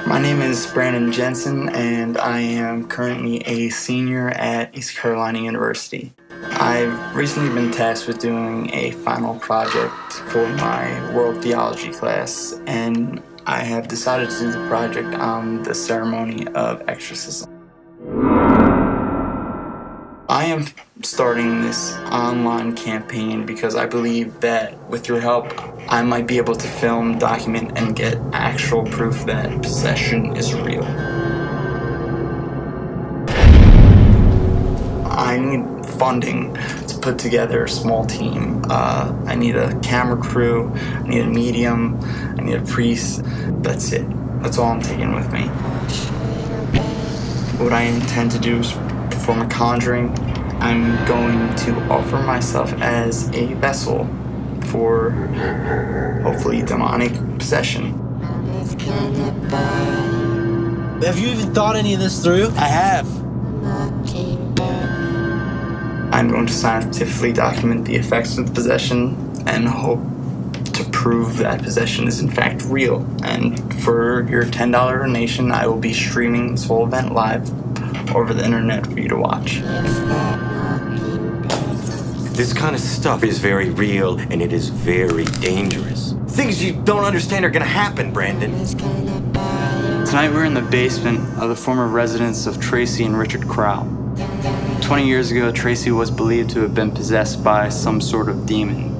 My name is Brandon Jensen, and I am currently a senior at East Carolina University. I've recently been tasked with doing a final project for my world theology class, and I have decided to do the project on the ceremony of exorcism. I am starting this online campaign because I believe that with your help, I might be able to film, document, and get actual proof that possession is real. I need funding to put together a small team. I need a camera crew, I need a medium, I need a priest. That's it. That's all I'm taking with me. What I intend to do is perform a conjuring. I'm going to offer myself as a vessel for hopefully demonic possession. Have you even thought any of this through? I have. I'm going to scientifically document the effects of the possession and hope to prove that possession is in fact real. And for your $10 donation, I will be streaming this whole event live over the internet for you to watch. This kind of stuff is very real, and it is very dangerous. Things you don't understand are gonna happen, Brandon. Tonight we're in the basement of the former residence of Tracy and Richard Crowell. 20 years ago, Tracy was believed to have been possessed by some sort of demon.